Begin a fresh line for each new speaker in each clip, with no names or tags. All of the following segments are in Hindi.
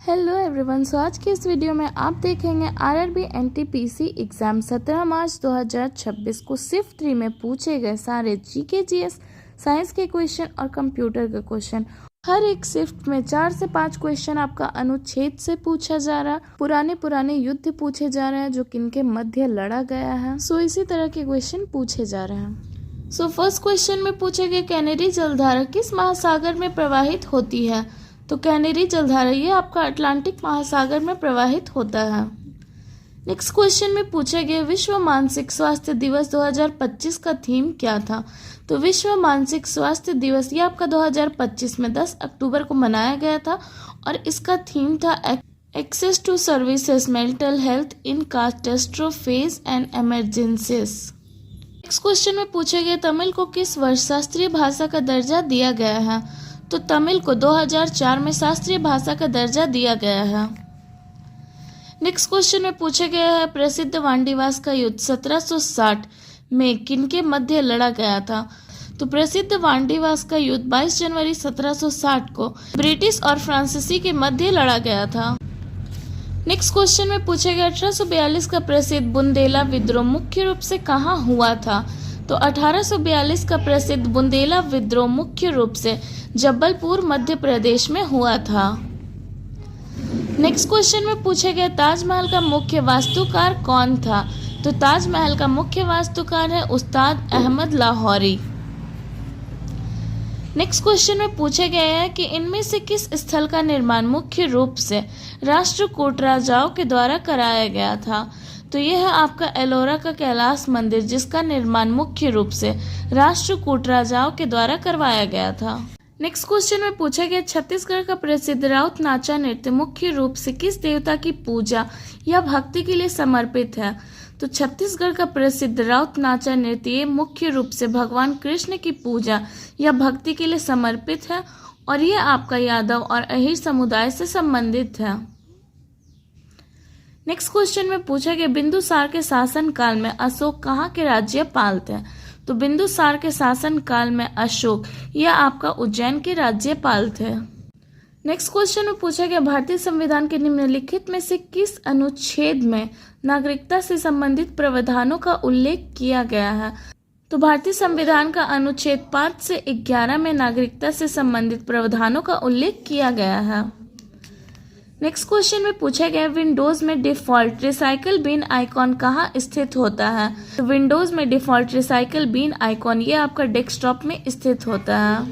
Hello everyone. सो आज की इस वीडियो में आप देखेंगे आरआरबी एनटीपीसी एग्ज़ाम 17 मार्च 2026 को सिर्फ 3 में पूछे गए सारे जीके जीएस साइंस के क्वेश्चन और कंप्यूटर के क्वेश्चन। हर एक शिफ्ट में 4 से 5 क्वेश्चन आपका अनुच्छेद से पूछा जा रहा है। पुराने युद्ध पूछे जा रहे हैं जो किनके मध्य लड़ा गया है। सो इसी तरह के क्वेश्चन पूछे जा रहे हैं। सो फर्स्ट क्वेश्चन में पूछे गए कैनेडी जलधारा किस महासागर में प्रवाहित होती है। तो कैनेडी जलधारा ये आपका अटलांटिक महासागर में प्रवाहित होता है। नेक्स्ट क्वेश्चन में पूछे गए विश्व मानसिक स्वास्थ्य दिवस 2025 का थीम क्या था। तो विश्व मानसिक स्वास्थ्य दिवस ये आपका 2025 में 10 अक्टूबर को मनाया गया था और इसका थीम था access to services mental health in catastrophes and emergencies. Next question में पूछे गए तमिल को किस वर्ष शास्त्रीय भाषा का दर्जा दिया गया है। तो तमिल को 2004 में शास्त्रीय भाषा का दर्जा दिया गया है। नेक्स्ट क्वेश्चन में पूछे गया है प्रसिद्ध वांडीवास का युद्ध 1760 में किनके मध्य लड़ा गया था। तो प्रसिद्ध वांडीवास का युद्ध 22 जनवरी 1760 को ब्रिटिश और फ्रांसीसी के मध्य लड़ा गया था। नेक्स्ट क्वेश्चन में पूछे गया 1842 का प्रसिद्ध बुंदेला विद्रोह मुख्य रूप से कहाँ हुआ था। तो 1842 का प्रसिद्ध बुंदेला विद्रोह मुख्य रूप से जबलपुर मध्य प्रदेश में हुआ था। नेक्स्ट क्वेश्चन में पूछे गए ताजमहल का मुख्य वास्तुकार कौन था। तो ताजमहल का मुख्य वास्तुकार है उस्ताद अहमद लाहौरी। नेक्स्ट क्वेश्चन में पूछे गए हैं कि इनमें से किस स्थल का निर्माण मुख्य रूप से राष्ट्रकूट राजाओं के द्वारा कराया गया था। तो यह है आपका एलोरा का कैलाश मंदिर जिसका निर्माण मुख्य रूप से राष्ट्रकूट राजाओं के द्वारा करवाया गया था। नेक्स्ट क्वेश्चन में पूछा गया छत्तीसगढ़ का प्रसिद्ध राउत नाचा नृत्य मुख्य रूप से किस देवता की पूजा या भक्ति के लिए समर्पित है। तो छत्तीसगढ़ का प्रसिद्ध राउत नाचा नृत्य मुख्य रूप से भगवान कृष्ण की पूजा या भक्ति के लिए समर्पित है और यह आपका यादव और अहीर समुदाय से संबंधित है। नेक्स्ट क्वेश्चन में पूछा गया बिंदुसार के शासन काल में अशोक कहाँ के राज्यपाल थे। तो बिंदुसार के शासन काल में अशोक यह आपका उज्जैन के राज्यपाल थे। नेक्स्ट क्वेश्चन में पूछा गया भारतीय संविधान के निम्नलिखित में से किस अनुच्छेद में नागरिकता से संबंधित प्रावधानों का उल्लेख किया गया है। तो भारतीय संविधान का अनुच्छेद 5 से 11 में नागरिकता से संबंधित प्रावधानों का उल्लेख किया गया है। नेक्स्ट क्वेश्चन में पूछा गया विंडोज में डिफॉल्ट रिसाइकल बिन आइकॉन कहाँ स्थित होता है। तो विंडोज में डिफॉल्ट रिसाइकल बिन आइकॉन ये आपका डेस्कटॉप में स्थित होता है।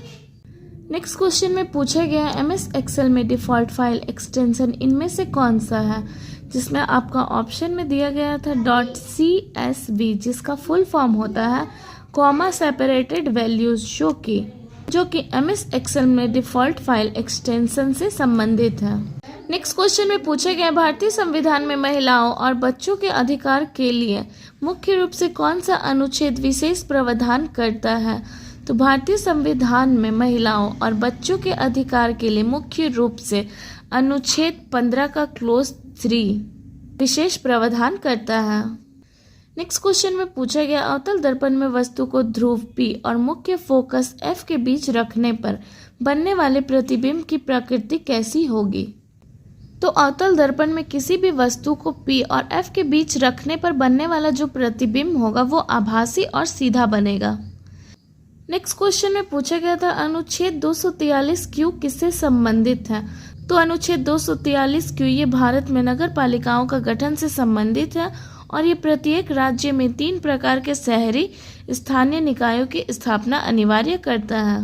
नेक्स्ट क्वेश्चन में पूछा गया एमएस एक्सेल में डिफॉल्ट फाइल एक्सटेंशन इनमें से कौन सा है। जिसमें आपका ऑप्शन में दिया गया था .csv जिसका फुल फॉर्म होता है कॉमा सेपरेटेड वैल्यूज जो कि एमएस एक्सेल में डिफॉल्ट फाइल एक्सटेंशन से संबंधित है। नेक्स्ट क्वेश्चन में पूछे गए भारतीय संविधान में महिलाओं और बच्चों के अधिकार के लिए मुख्य रूप से कौन सा अनुच्छेद विशेष प्रावधान करता है। तो भारतीय संविधान में महिलाओं और बच्चों के अधिकार के लिए मुख्य रूप से अनुच्छेद 15 का क्लोज 3 विशेष प्रावधान करता है। नेक्स्ट क्वेश्चन में पूछा गया अवतल दर्पण में वस्तु को ध्रुव P और मुख्य फोकस F के बीच रखने पर बनने वाले प्रतिबिंब की प्रकृति कैसी होगी। तो अवतल दर्पण में किसी भी वस्तु को P और F के बीच रखने पर बनने वाला जो प्रतिबिंब होगा वो आभासी और सीधा बनेगा। नेक्स्ट क्वेश्चन में पूछा गया था अनुच्छेद 243 क्यू किससे संबंधित है। तो अनुच्छेद 243 क्यू ये भारत में नगर पालिकाओं का गठन से संबंधित है और ये प्रत्येक राज्य में 3 प्रकार के शहरी स्थानीय निकायों की स्थापना अनिवार्य करता है।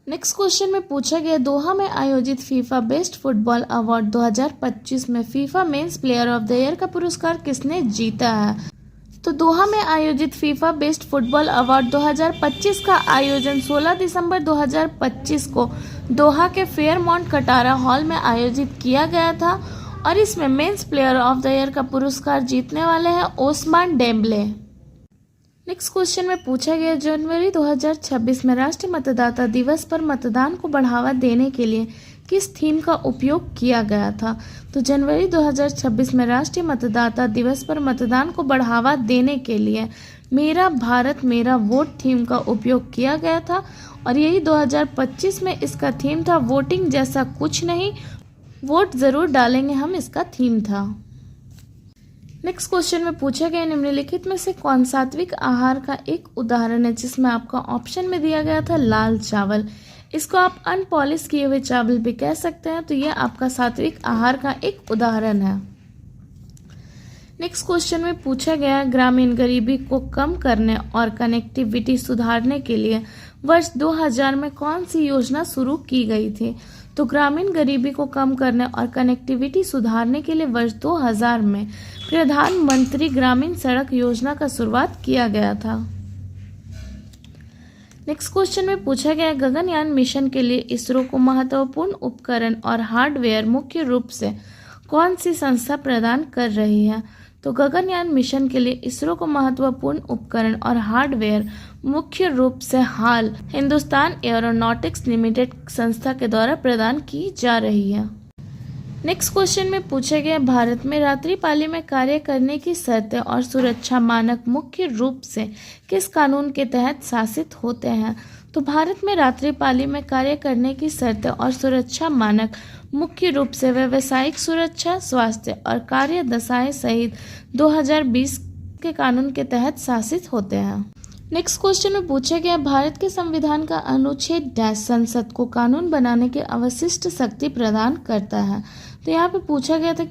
नेक्स्ट क्वेश्चन में पूछा गया दोहा में आयोजित फीफा बेस्ट फुटबॉल अवार्ड 2025 में FIFA men's player of the year का पुरस्कार किसने जीता है। तो दोहा में आयोजित फीफा बेस्ट फुटबॉल अवार्ड 2025 का आयोजन 16 दिसंबर 2025 को दोहा के फेयरमाउंट कटारा हॉल में आयोजित किया गया था और इसमें men's player of the year का पुरस्कार जीतने वाले हैं ओस्मान डेम्बले। नेक्स्ट क्वेश्चन में पूछा गया जनवरी 2026 में राष्ट्रीय मतदाता दिवस पर मतदान को बढ़ावा देने के लिए किस थीम का उपयोग किया गया था। तो जनवरी 2026 में राष्ट्रीय मतदाता दिवस पर मतदान को बढ़ावा देने के लिए मेरा भारत मेरा वोट थीम का उपयोग किया गया था और यही 2025 में इसका थीम था वोटिंग जैसा कुछ नहीं वोट जरूर डालेंगे हम इसका थीम था। नेक्स्ट क्वेश्चन में पूछा गया निम्नलिखित में से कौन सात्विक आहार का एक उदाहरण है, जिसमें आपका ऑप्शन में दिया गया था लाल चावल। इसको आप अनपॉलिश किए हुए चावल भी कह सकते हैं, तो यह आपका सात्विक आहार का एक उदाहरण है। नेक्स्ट क्वेश्चन में पूछा गया ग्रामीण गरीबी को कम करने और कनेक्टिविटी सुधारने के लिए वर्ष 2000 में कौन सी योजना शुरू की गई थी। तो ग्रामीण गरीबी को कम करने और कनेक्टिविटी सुधारने के लिए वर्ष 2000 में प्रधानमंत्री ग्रामीण सड़क योजना का शुरुआत किया गया था। नेक्स्ट क्वेश्चन में पूछा गया गगनयान मिशन के लिए इसरो को महत्वपूर्ण उपकरण और हार्डवेयर मुख्य रूप से कौन सी संस्था प्रदान कर रही है। तो गगनयान मिशन के लिए इसरो को महत्वपूर्ण उपकरण और हार्डवेयर मुख्य रूप से हाल हिंदुस्तान एरोनॉटिक्स लिमिटेड संस्था के द्वारा प्रदान की जा रही है। नेक्स्ट क्वेश्चन में पूछा गया भारत में रात्रि पाली में कार्य करने की शर्तें और सुरक्षा मानक मुख्य रूप से किस कानून के तहत शासित होते हैं। तो भारत में रात्रि पाली में कार्य करने की शर्तें और सुरक्षा मानक मुख्य रूप से व्यावसायिक सुरक्षा, स्वास्थ्य और कार्य दशाएं सहित 2020 के कानून के तहत शासित होते हैं। नेक्स्ट क्वेश्चन में पूछा गया भारत के संविधान का अनुच्छेद डैश संसद को कानून बनाने की अवशिष्ट शक्ति प्रदान करता है। तो यहाँ पे पूछा गया था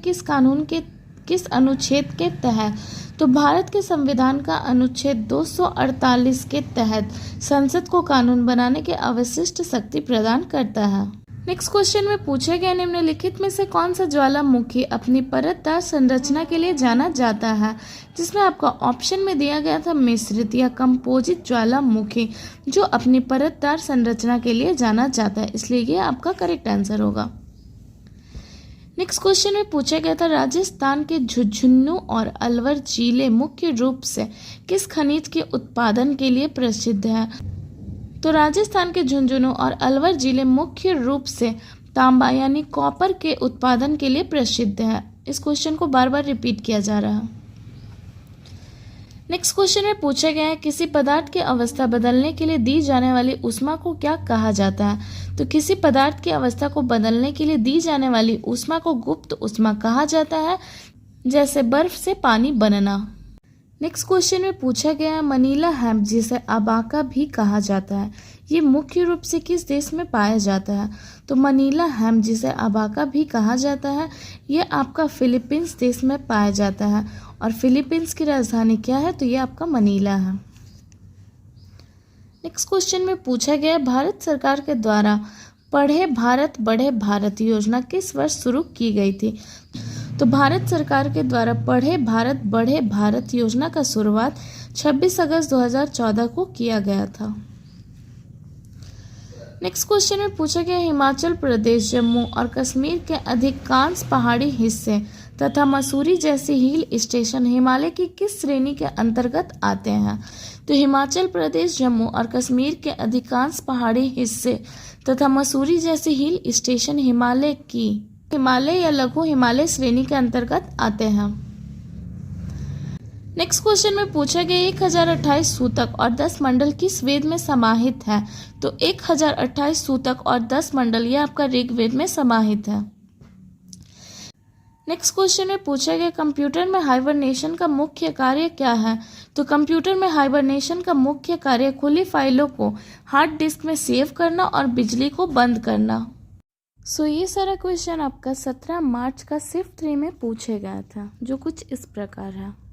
किस अनुच्छेद के तहत। तो भारत के संविधान का अनुच्छेद 248 के तहत संसद को कानून बनाने की अवशिष्ट शक्ति प्रदान करता है। नेक्स्ट क्वेश्चन में पूछा गया निम्नलिखित में से कौन सा ज्वालामुखी अपनी परतदार संरचना के लिए जाना जाता है, जिसमें आपका ऑप्शन में दिया गया था मिश्रित या कंपोजिट ज्वालामुखी, जो अपनी परतदार संरचना के लिए जाना जाता है, इसलिए ये आपका करेक्ट आंसर होगा। नेक्स्ट क्वेश्चन में पूछा गया था राजस्थान के झुंझुनू और अलवर जिले मुख्य रूप से किस खनिज के उत्पादन के लिए प्रसिद्ध है। तो राजस्थान के झुंझुनू और अलवर जिले मुख्य रूप से तांबा यानी कॉपर के उत्पादन के लिए प्रसिद्ध है। इस क्वेश्चन को बार बार रिपीट किया जा रहा है। नेक्स्ट क्वेश्चन में पूछा गया है किसी पदार्थ की अवस्था बदलने के लिए दी जाने वाली ऊष्मा को क्या कहा जाता है। तो किसी पदार्थ की अवस्था को बदलने के लिए दी जाने वाली ऊष्मा को गुप्त ऊष्मा कहा जाता है, जैसे बर्फ से पानी बनना। नेक्स्ट क्वेश्चन में पूछा गया है मनीला हेम्प, जिसे अबाका भी कहा जाता है, ये मुख्य रूप से किस देश में पाया जाता है। तो मनीला हेम्प, जिसे अबाका भी कहा जाता है, ये आपका फिलीपींस देश में पाया जाता है और फिलीपींस की राजधानी क्या है। तो ये आपका मनीला है। नेक्स्ट क्वेश्चन में पूछा गया भारत सरकार के द्वारा पढ़े भारत बढ़े भारत योजना किस वर्ष शुरू की गई थी। तो भारत सरकार के द्वारा पढ़े भारत बढ़े भारत योजना का शुरुआत 26 अगस्त 2014 को किया गया था। नेक्स्ट क्वेश्चन में पूछा गया हिमाचल प्रदेश, जम्मू और कश्मीर के अधिकांश पहाड़ी हिस्से तथा मसूरी जैसे हिल स्टेशन हिमालय की किस श्रेणी के अंतर्गत आते हैं। तो हिमाचल प्रदेश, जम्मू और कश्मीर के अधिकांश पहाड़ी हिस्से तथा मसूरी जैसे हिल स्टेशन हिमालय या लघु हिमालय श्रेणी के अंतर्गत आते हैं। नेक्स्ट क्वेश्चन में पूछा गया 1028 सूतक और 10 मंडल किस वेद में समाहित है। तो 1028 सूतक और 10 मंडल यह आपका ऋग्वेद में समाहित है। नेक्स्ट क्वेश्चन में पूछा गया कंप्यूटर में हाइबरनेशन का मुख्य कार्य क्या है। तो कंप्यूटर में हाइबरनेशन का मुख्य कार्य खुली फाइलों को हार्ड डिस्क में सेव करना और बिजली को बंद करना। सो ये सारा क्वेश्चन आपका 17 मार्च का शिफ्ट 3 में पूछे गया था, जो कुछ इस प्रकार है।